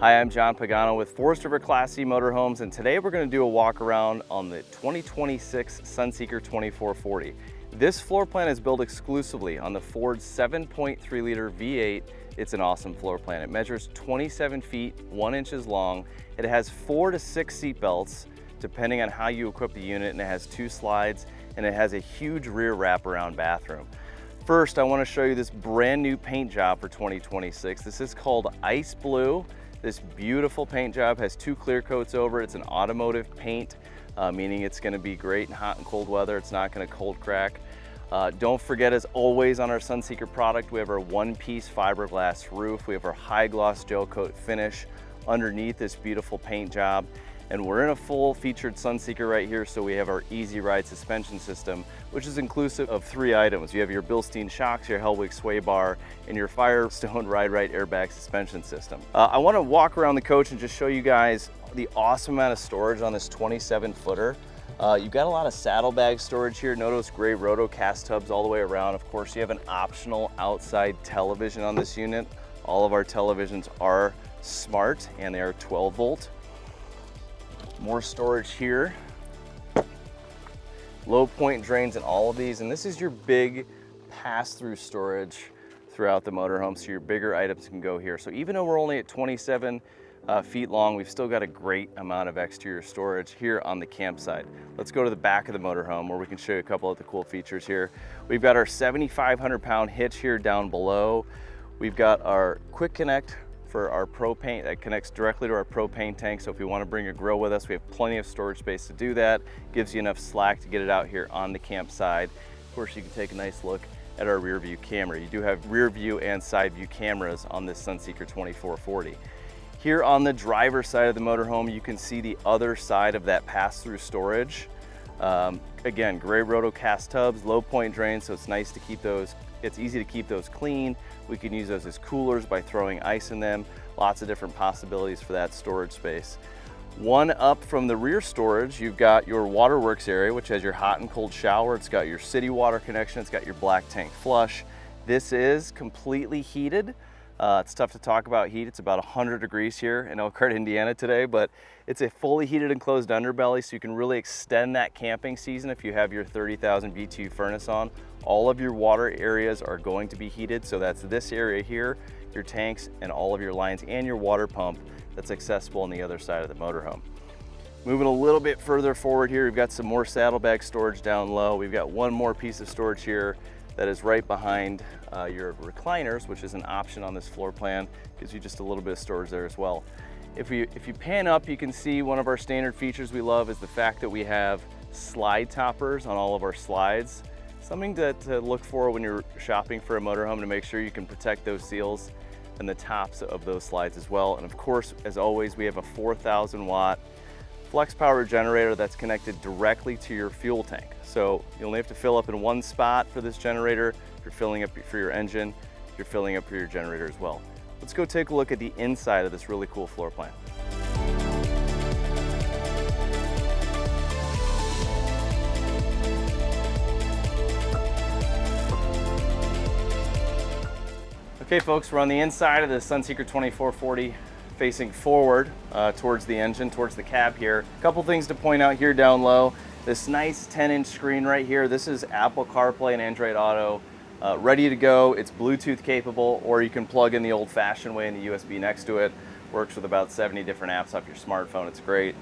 Hi, I'm John Pagano with Forest River Class C Motorhomes, and today we're going to do a walk around on the 2026 Sunseeker 2440. This floor plan is built exclusively on the Ford 7.3 liter V8. It's an awesome floor plan. It measures 27 feet, 1 inches long. It has 4 to 6 seat belts, depending on how you equip the unit, and it has 2 slides, and it has a huge rear wraparound bathroom. First, I want to show you this brand new paint job for 2026. This is called Ice Blue. This beautiful paint job has 2 clear coats over it. It's an automotive paint, meaning it's going to be great in hot and cold weather. It's not going to cold crack. Don't forget, as always on our Sunseeker product, we have our one-piece fiberglass roof. We have our high gloss gel coat finish underneath this beautiful paint job. And we're in a full featured Sunseeker right here, so we have our Easy Ride suspension system, which is inclusive of 3 items. You have your Bilstein shocks, your Hellwig sway bar, and your Firestone Ride Right airbag suspension system. I want to walk around the coach and just show you guys the awesome amount of storage on this 27-footer. You've got a lot of saddlebag storage here. Notice gray roto cast tubs all the way around. Of course, you have an optional outside television on this unit. All of our televisions are smart and they are 12 volt. More storage here. Low point drains in all of these, and this is your big pass-through storage throughout the motorhome, so your bigger items can go here. So even though we're only at 27 feet long, we've still got a great amount of exterior storage here on the campsite. Let's go to the back of the motorhome where we can show you a couple of the cool features here. We've got our 7,500-pound hitch here down below. We've got our quick connect for our propane that connects directly to our propane tank. So if you want to bring your grill with us, we have plenty of storage space to do that. Gives you enough slack to get it out here on the campsite. Of course, you can take a nice look at our rear view camera. You do have rear view and side view cameras on this Sunseeker 2440. Here on the driver's side of the motorhome, you can see the other side of that pass-through storage. Again, gray roto cast tubs, low point drains, so it's nice to keep those. It's easy to keep those clean. We can use those as coolers by throwing ice in them. Lots of different possibilities for that storage space. One up from the rear storage, you've got your waterworks area, which has your hot and cold shower. It's got your city water connection. It's got your black tank flush. This is completely heated. It's tough to talk about heat. It's about 100 degrees here in Elkhart, Indiana today, but it's a fully heated enclosed underbelly, so you can really extend that camping season if you have your 30,000 BTU furnace on. All of your water areas are going to be heated, so that's this area here, your tanks, and all of your lines, and your water pump that's accessible on the other side of the motorhome. Moving a little bit further forward here, we've got some more saddlebag storage down low. We've got one more piece of storage here that is right behind your recliners, which is an option on this floor plan. Gives you just a little bit of storage there as well. If you pan up, you can see one of our standard features we love is the fact that we have slide toppers on all of our slides. Something to look for when you're shopping for a motorhome, to make sure you can protect those seals and the tops of those slides as well. And of course, as always, we have a 4,000 watt flex power generator that's connected directly to your fuel tank. So you only have to fill up in one spot for this generator. If you're filling up for your engine, you're filling up for your generator as well. Let's go take a look at the inside of this really cool floor plan. Okay folks, we're on the inside of the Sunseeker 2440, facing forward towards the engine, towards the cab here. A couple things to point out here down low. This nice 10-inch screen right here. This is Apple CarPlay and Android Auto. Ready to go. It's Bluetooth capable, or you can plug in the old-fashioned way in the USB next to it. Works with about 70 different apps off your smartphone. It's great.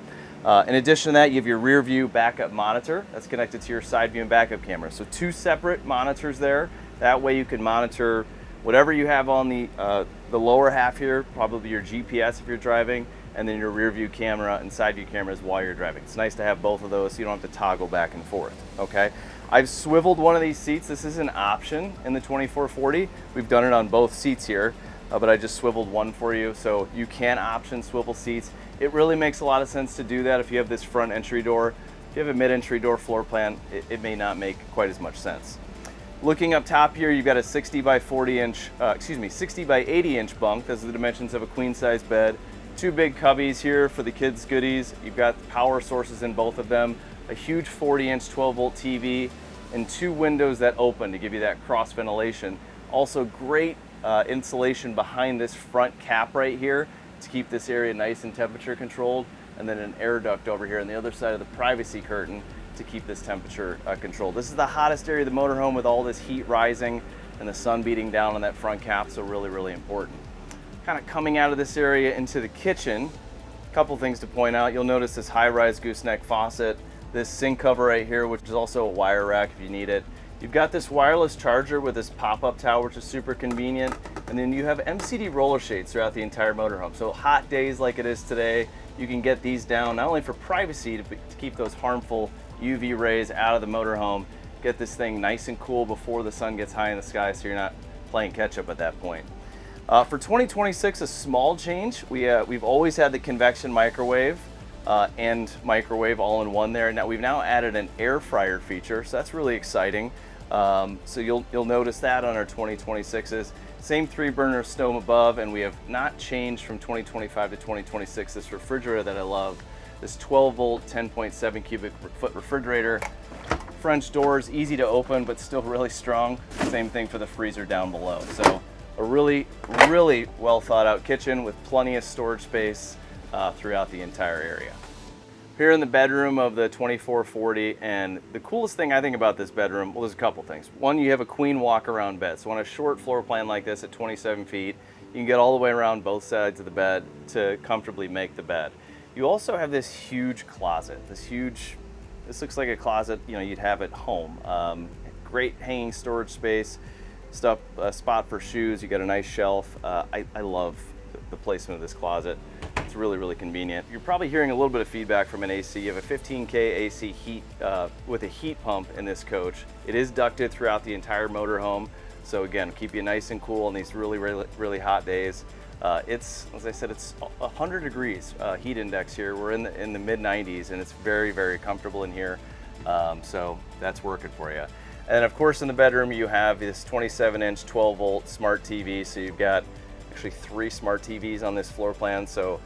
In addition to that, you have your rear view backup monitor that's connected to your side view and backup camera. So 2 separate monitors there. That way you can monitor whatever you have on the lower half here, probably your GPS if you're driving, and then your rear view camera and side view cameras while you're driving. It's nice to have both of those so you don't have to toggle back and forth, okay? I've swiveled one of these seats. This is an option in the 2440. We've done it on both seats here, but I just swiveled one for you. So you can option swivel seats. It really makes a lot of sense to do that if you have this front entry door. If you have a mid-entry door floor plan, it may not make quite as much sense. Looking up top here, you've got a 60 by 80 inch bunk. Those are the dimensions of a queen size bed. 2 big cubbies here for the kids' goodies. You've got power sources in both of them. A huge 40-inch 12-volt TV, and 2 windows that open to give you that cross ventilation. Also great insulation behind this front cap right here. to keep this area nice and temperature controlled, and then an air duct over here on the other side of the privacy curtain to keep this temperature controlled. This is the hottest area of the motorhome with all this heat rising and the sun beating down on that front cap, so really, really important. Kind of coming out of this area into the kitchen, a couple things to point out. You'll notice this high-rise gooseneck faucet, this sink cover right here, which is also a wire rack if you need it. You've got this wireless charger with this pop-up tower, which is super convenient. And then you have MCD roller shades throughout the entire motorhome. So hot days like it is today, you can get these down not only for privacy, to keep those harmful UV rays out of the motorhome, get this thing nice and cool before the sun gets high in the sky so you're not playing catch up at that point. For 2026, a small change. We've always had the convection microwave and microwave all in one there. Now we've added an air fryer feature, so that's really exciting. So you'll notice that on our 2026s. Same 3-burner stove above, and we have not changed from 2025 to 2026 this refrigerator that I love. This 12-volt, 10.7 cubic foot refrigerator. French doors, easy to open, but still really strong. Same thing for the freezer down below. So a really, really well thought out kitchen with plenty of storage space throughout the entire area. Here in the bedroom of the 2440, and the coolest thing I think about this bedroom, well, there's a couple things. One, you have a queen walk-around bed. So on a short floor plan like this at 27 feet, you can get all the way around both sides of the bed to comfortably make the bed. You also have this huge closet, this looks like a closet you'd have at home. Great hanging storage space, a spot for shoes. You got a nice shelf. I love the placement of this closet. It's really, really convenient. You're probably hearing a little bit of feedback from an AC. You have a 15K AC heat with a heat pump in this coach. It is ducted throughout the entire motorhome. So again, keep you nice and cool on these really, really, really hot days. As I said, it's 100 degrees heat index here. We're in the mid 90s, and it's very, very comfortable in here. So that's working for you. And of course, in the bedroom, you have this 27-inch 12-volt smart TV. So you've got actually 3 smart TVs on this floor plan. So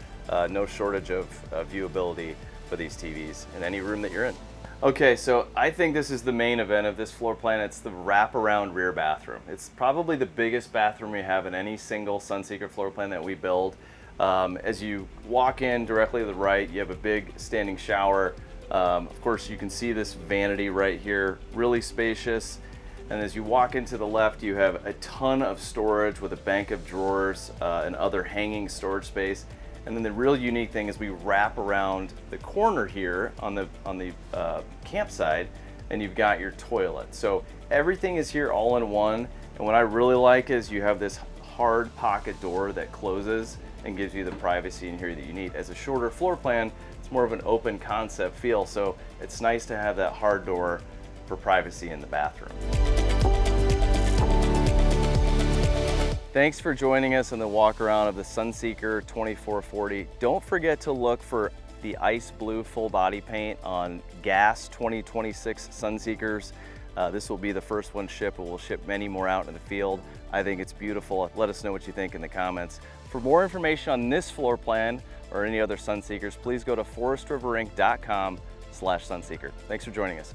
no shortage of viewability for these TVs in any room that you're in. Okay, so I think this is the main event of this floor plan. It's the wraparound rear bathroom. It's probably the biggest bathroom we have in any single Sunseeker floor plan that we build. As you walk in directly to the right, you have a big standing shower. Of course, you can see this vanity right here, really spacious. And as you walk into the left, you have a ton of storage with a bank of drawers and other hanging storage space. And then the real unique thing is we wrap around the corner here on the campsite, and you've got your toilet. So everything is here all in one. And what I really like is you have this hard pocket door that closes and gives you the privacy in here that you need. As a shorter floor plan, it's more of an open concept feel. So it's nice to have that hard door for privacy in the bathroom. Thanks for joining us on the walk around of the Sunseeker 2440. Don't forget to look for the ice blue full body paint on gas 2026 Sunseekers. This will be the first one shipped, but we'll ship many more out in the field. I think it's beautiful. Let us know what you think in the comments. For more information on this floor plan or any other Sunseekers, please go to forestriverinc.com/Sunseeker. Thanks for joining us.